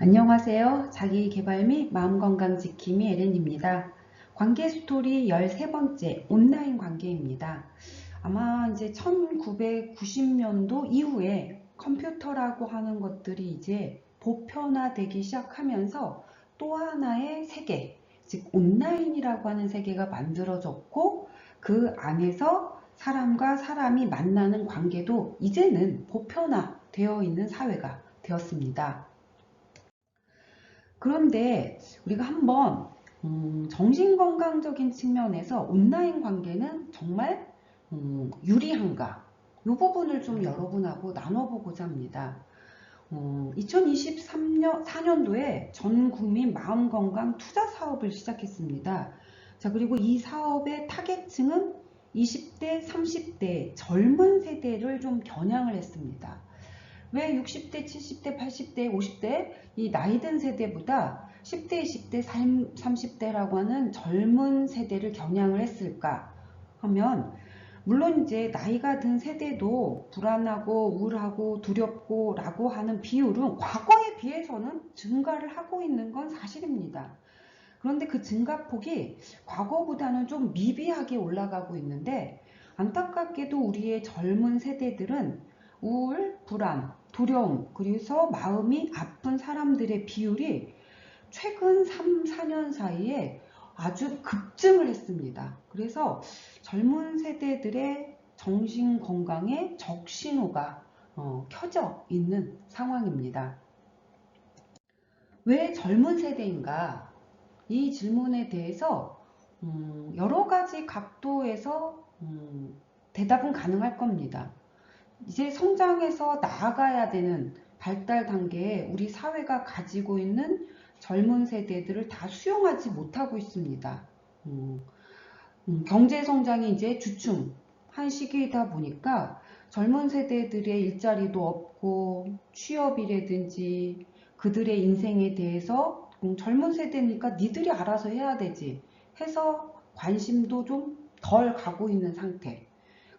안녕하세요. 자기계발 및 마음건강 지킴이 에렌입니다. 관계 스토리 13번째 온라인 관계입니다. 아마 이제 1990년도 이후에 컴퓨터라고 하는 것들이 이제 보편화되기 시작하면서 또 하나의 세계, 즉 온라인이라고 하는 세계가 만들어졌고 그 안에서 사람과 사람이 만나는 관계도 이제는 보편화되어 있는 사회가 되었습니다. 그런데 우리가 한번 정신건강적인 측면에서 온라인 관계는 정말 유리한가? 이 부분을 좀 여러분하고 나눠보고자 합니다. 2023년, 4년도에 전 국민 마음건강 투자 사업을 시작했습니다. 자, 그리고 이 사업의 타겟층은 20대, 30대 젊은 세대를 좀 겨냥을 했습니다. 왜 60대, 70대, 80대, 50대 이 나이든 세대보다 10대, 20대, 30대라고 하는 젊은 세대를 겨냥을 했을까 하면 물론 이제 나이가 든 세대도 불안하고 우울하고 두렵고 라고 하는 비율은 과거에 비해서는 증가를 하고 있는 건 사실입니다. 그런데 그 증가폭이 과거보다는 좀 미비하게 올라가고 있는데 안타깝게도 우리의 젊은 세대들은 우울, 불안, 두려움, 그래서 마음이 아픈 사람들의 비율이 최근 3, 4년 사이에 아주 급증을 했습니다. 그래서 젊은 세대들의 정신 건강에 적신호가 켜져 있는 상황입니다. 왜 젊은 세대인가? 이 질문에 대해서 여러 가지 각도에서 대답은 가능할 겁니다. 이제 성장해서 나아가야 되는 발달 단계에 우리 사회가 가지고 있는 젊은 세대들을 다 수용하지 못하고 있습니다. 경제 성장이 이제 주춤한 시기이다 보니까 젊은 세대들의 일자리도 없고 취업이라든지 그들의 인생에 대해서 젊은 세대니까 니들이 알아서 해야 되지 해서 관심도 좀 덜 가고 있는 상태.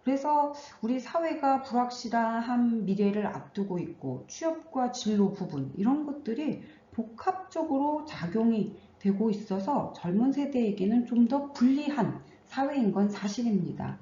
그래서 우리 사회가 불확실한 미래를 앞두고 있고 취업과 진로 부분 이런 것들이 복합적으로 작용이 되고 있어서 젊은 세대에게는 좀 더 불리한 사회인 건 사실입니다.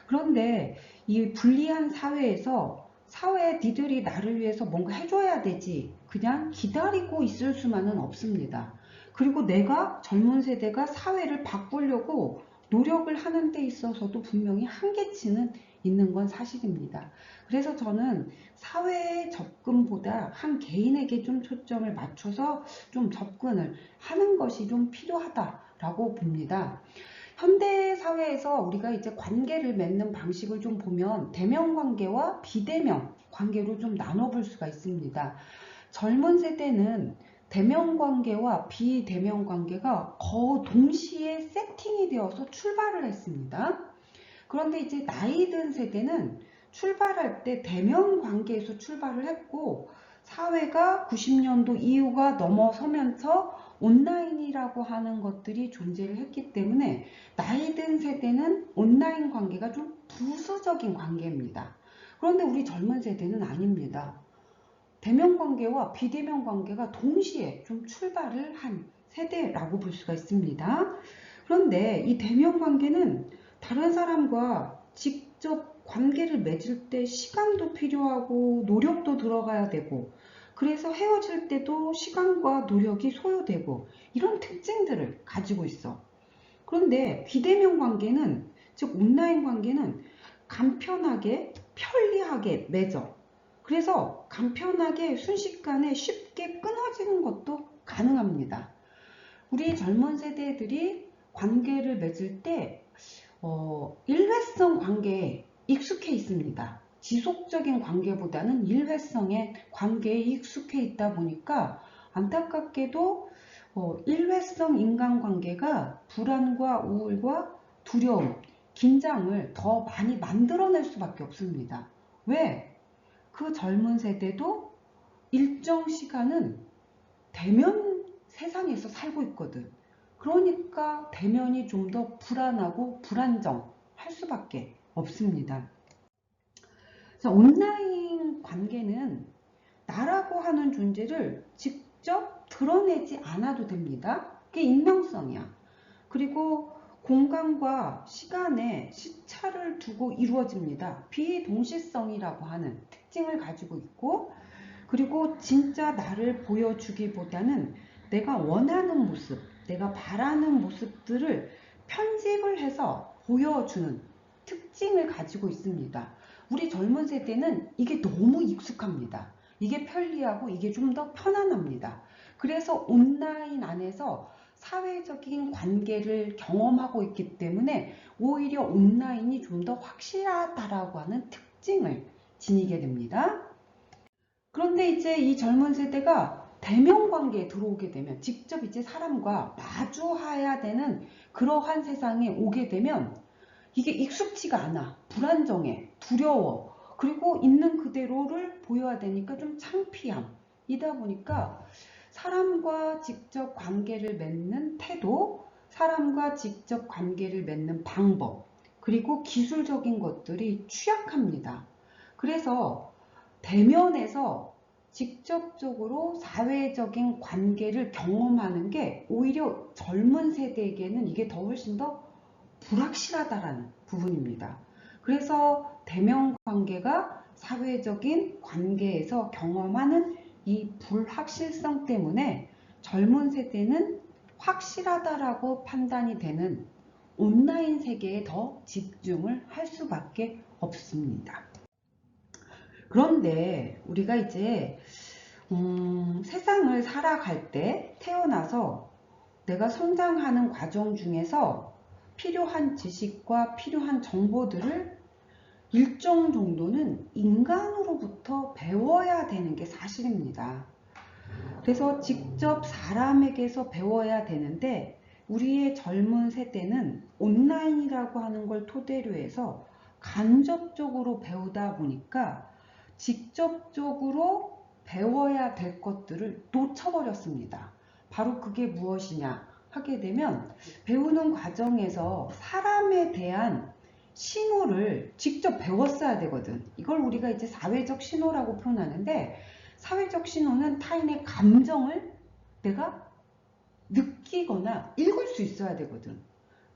그런데 이 불리한 사회에서 사회 니들이 나를 위해서 뭔가 해줘야 되지 그냥 기다리고 있을 수만은 없습니다. 그리고 내가 젊은 세대가 사회를 바꾸려고 노력을 하는 데 있어서도 분명히 한계치는 있는 건 사실입니다. 그래서 저는 사회의 접근보다 한 개인에게 좀 초점을 맞춰서 좀 접근을 하는 것이 좀 필요하다라고 봅니다. 현대 사회에서 우리가 이제 관계를 맺는 방식을 좀 보면 대면 관계와 비대면 관계로 좀 나눠볼 수가 있습니다. 젊은 세대는 대면 관계와 비대면 관계가 동시에 세팅이 되어서 출발을 했습니다. 그런데 이제 나이 든 세대는 출발할 때 대면 관계에서 출발을 했고 사회가 90년도 이후가 넘어서면서 온라인이라고 하는 것들이 존재를 했기 때문에 나이 든 세대는 온라인 관계가 좀 부수적인 관계입니다. 그런데 우리 젊은 세대는 아닙니다. 대면 관계와 비대면 관계가 동시에 좀 출발을 한 세대라고 볼 수가 있습니다. 그런데 이 대면 관계는 다른 사람과 직접 관계를 맺을 때 시간도 필요하고 노력도 들어가야 되고 그래서 헤어질 때도 시간과 노력이 소요되고 이런 특징들을 가지고 있어. 그런데 비대면 관계는 즉 온라인 관계는 간편하게 편리하게 맺어. 그래서 간편하게 순식간에 쉽게 끊어지는 것도 가능합니다. 우리 젊은 세대들이 관계를 맺을 때 일회성 관계에 익숙해 있습니다. 지속적인 관계보다는 일회성의 관계에 익숙해 있다 보니까 안타깝게도 일회성 인간관계가 불안과 우울과 두려움, 긴장을 더 많이 만들어낼 수밖에 없습니다. 왜? 그 젊은 세대도 일정 시간은 대면 세상에서 살고 있거든. 그러니까 대면이 좀 더 불안하고 불안정할 수밖에 없습니다. 그래서 온라인 관계는 나라고 하는 존재를 직접 드러내지 않아도 됩니다. 그게 익명성이야. 그리고 공간과 시간에 시차를 두고 이루어집니다. 비동시성이라고 하는 특징을 가지고 있고, 그리고 진짜 나를 보여주기보다는 내가 원하는 모습, 내가 바라는 모습들을 편집을 해서 보여주는 특징을 가지고 있습니다. 우리 젊은 세대는 이게 너무 익숙합니다. 이게 편리하고 이게 좀 더 편안합니다. 그래서 온라인 안에서 사회적인 관계를 경험하고 있기 때문에 오히려 온라인이 좀 더 확실하다라고 하는 특징을 지니게 됩니다. 그런데 이제 이 젊은 세대가 대면 관계에 들어오게 되면, 직접 이제 사람과 마주해야 되는 그러한 세상에 오게 되면 이게 익숙지가 않아. 불안정해. 두려워. 그리고 있는 그대로를 보여야 되니까 좀 창피함. 이다 보니까 사람과 직접 관계를 맺는 태도, 사람과 직접 관계를 맺는 방법, 그리고 기술적인 것들이 취약합니다. 그래서 대면에서 직접적으로 사회적인 관계를 경험하는 게 오히려 젊은 세대에게는 이게 더 훨씬 더 불확실하다라는 부분입니다. 그래서 대면 관계가 사회적인 관계에서 경험하는 이 불확실성 때문에 젊은 세대는 확실하다라고 판단이 되는 온라인 세계에 더 집중을 할 수밖에 없습니다. 그런데 우리가 이제 세상을 살아갈 때, 태어나서 내가 성장하는 과정 중에서 필요한 지식과 필요한 정보들을 일정 정도는 인간으로부터 배워야 되는 게 사실입니다. 그래서 직접 사람에게서 배워야 되는데, 우리의 젊은 세대는 온라인이라고 하는 걸 토대로 해서 간접적으로 배우다 보니까 직접적으로 배워야 될 것들을 놓쳐버렸습니다. 바로 그게 무엇이냐 하게 되면, 배우는 과정에서 사람에 대한 신호를 직접 배웠어야 되거든. 이걸 우리가 이제 사회적 신호라고 표현하는데, 사회적 신호는 타인의 감정을 내가 느끼거나 읽을 수 있어야 되거든.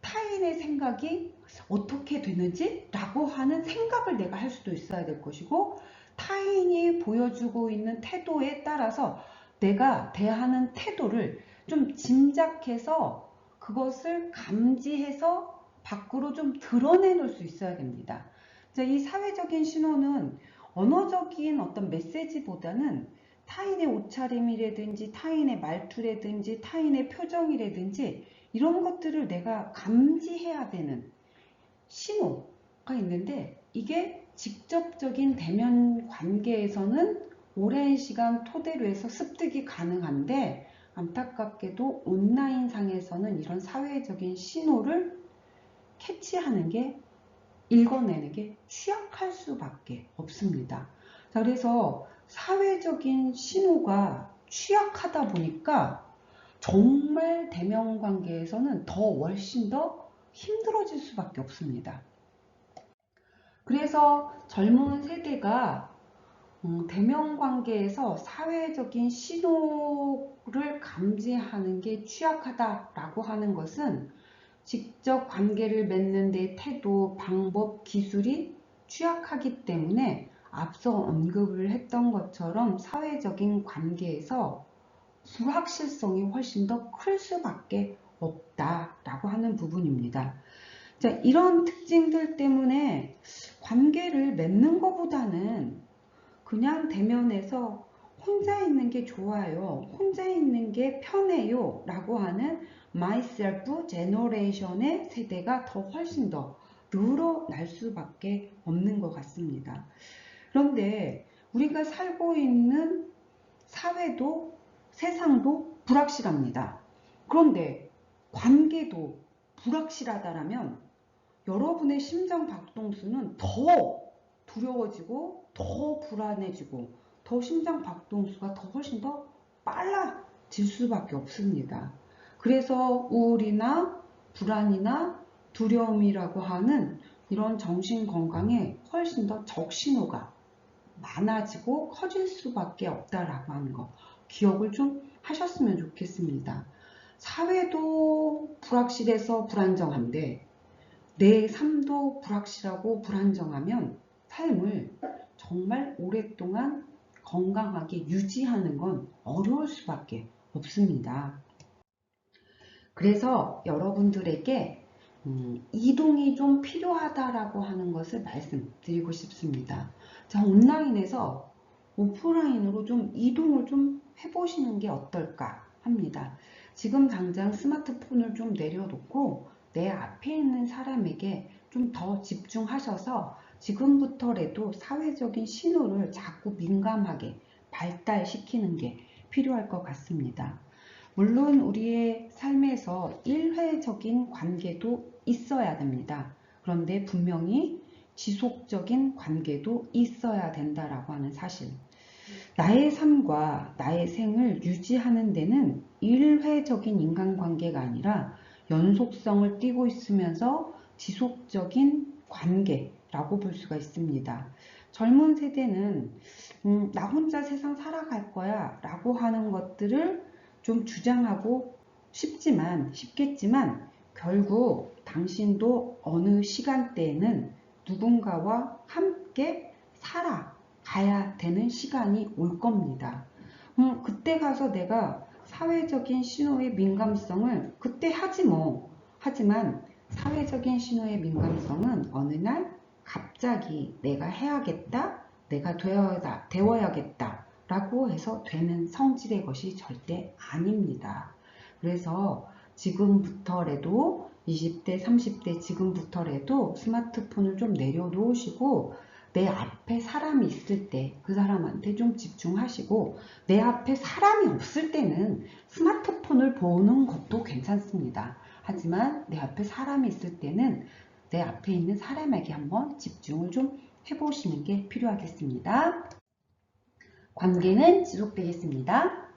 타인의 생각이 어떻게 되는지 라고 하는 생각을 내가 할 수도 있어야 될 것이고, 타인이 보여주고 있는 태도에 따라서 내가 대하는 태도를 좀 짐작해서 그것을 감지해서 밖으로 좀 드러내 놓을 수 있어야 됩니다. 이 사회적인 신호는 언어적인 어떤 메시지보다는 타인의 옷차림이라든지 타인의 말투라든지 타인의 표정이라든지 이런 것들을 내가 감지해야 되는 신호가 있는데, 이게 직접적인 대면 관계에서는 오랜 시간 토대로 해서 습득이 가능한데, 안타깝게도 온라인상에서는 이런 사회적인 신호를 캐치하는 게, 읽어내는 게 취약할 수밖에 없습니다. 자, 그래서 사회적인 신호가 취약하다 보니까 정말 대면 관계에서는 더 훨씬 더 힘들어질 수밖에 없습니다. 그래서 젊은 세대가 대면 관계에서 사회적인 신호를 감지하는 게 취약하다라고 하는 것은 직접 관계를 맺는 데 태도, 방법, 기술이 취약하기 때문에 앞서 언급을 했던 것처럼 사회적인 관계에서 불확실성이 훨씬 더 클 수밖에 없다라고 하는 부분입니다. 자, 이런 특징들 때문에 관계를 맺는 것보다는 그냥 대면에서 혼자 있는 게 좋아요, 혼자 있는 게 편해요 라고 하는 myself generation의 세대가 더 훨씬 더 늘어날 수밖에 없는 것 같습니다. 그런데 우리가 살고 있는 사회도 세상도 불확실합니다. 그런데 관계도 불확실하다라면 여러분의 심장 박동수는 더 두려워지고 더 불안해지고 더 심장 박동수가 더 훨씬 더 빨라질 수밖에 없습니다. 그래서 우울이나 불안이나 두려움이라고 하는 이런 정신건강에 훨씬 더 적신호가 많아지고 커질 수밖에 없다라고 하는 거 기억을 좀 하셨으면 좋겠습니다. 사회도 불확실해서 불안정한데 내 삶도 불확실하고 불안정하면 삶을 정말 오랫동안 건강하게 유지하는 건 어려울 수밖에 없습니다. 그래서 여러분들에게 이동이 좀 필요하다라고 하는 것을 말씀드리고 싶습니다. 자, 온라인에서 오프라인으로 좀 이동을 좀 해보시는 게 어떨까 합니다. 지금 당장 스마트폰을 좀 내려놓고 내 앞에 있는 사람에게 좀 더 집중하셔서 지금부터라도 사회적인 신호를 자꾸 민감하게 발달시키는 게 필요할 것 같습니다. 물론 우리의 삶에서 일회적인 관계도 있어야 됩니다. 그런데 분명히 지속적인 관계도 있어야 된다라고 하는 사실. 나의 삶과 나의 생을 유지하는 데는 일회적인 인간관계가 아니라 연속성을 띠고 있으면서 지속적인 관계라고 볼 수가 있습니다. 젊은 세대는 나 혼자 세상 살아갈 거야 라고 하는 것들을 좀 주장하고 쉽겠지만 결국 당신도 어느 시간대에는 누군가와 함께 살아가야 되는 시간이 올 겁니다. 그때 가서 내가 사회적인 신호의 민감성을 그때 하지 뭐. 하지만 사회적인 신호의 민감성은 어느 날 갑자기 내가 해야겠다, 내가 되어야겠다 라고 해서 되는 성질의 것이 절대 아닙니다. 그래서 지금부터라도 20대, 30대 지금부터라도 스마트폰을 좀 내려놓으시고 내 앞에 사람이 있을 때 그 사람한테 좀 집중하시고 내 앞에 사람이 없을 때는 스마트폰을 보는 것도 괜찮습니다. 하지만 내 앞에 사람이 있을 때는 내 앞에 있는 사람에게 한번 집중을 좀 해보시는 게 필요하겠습니다. 관계는 지속되겠습니다.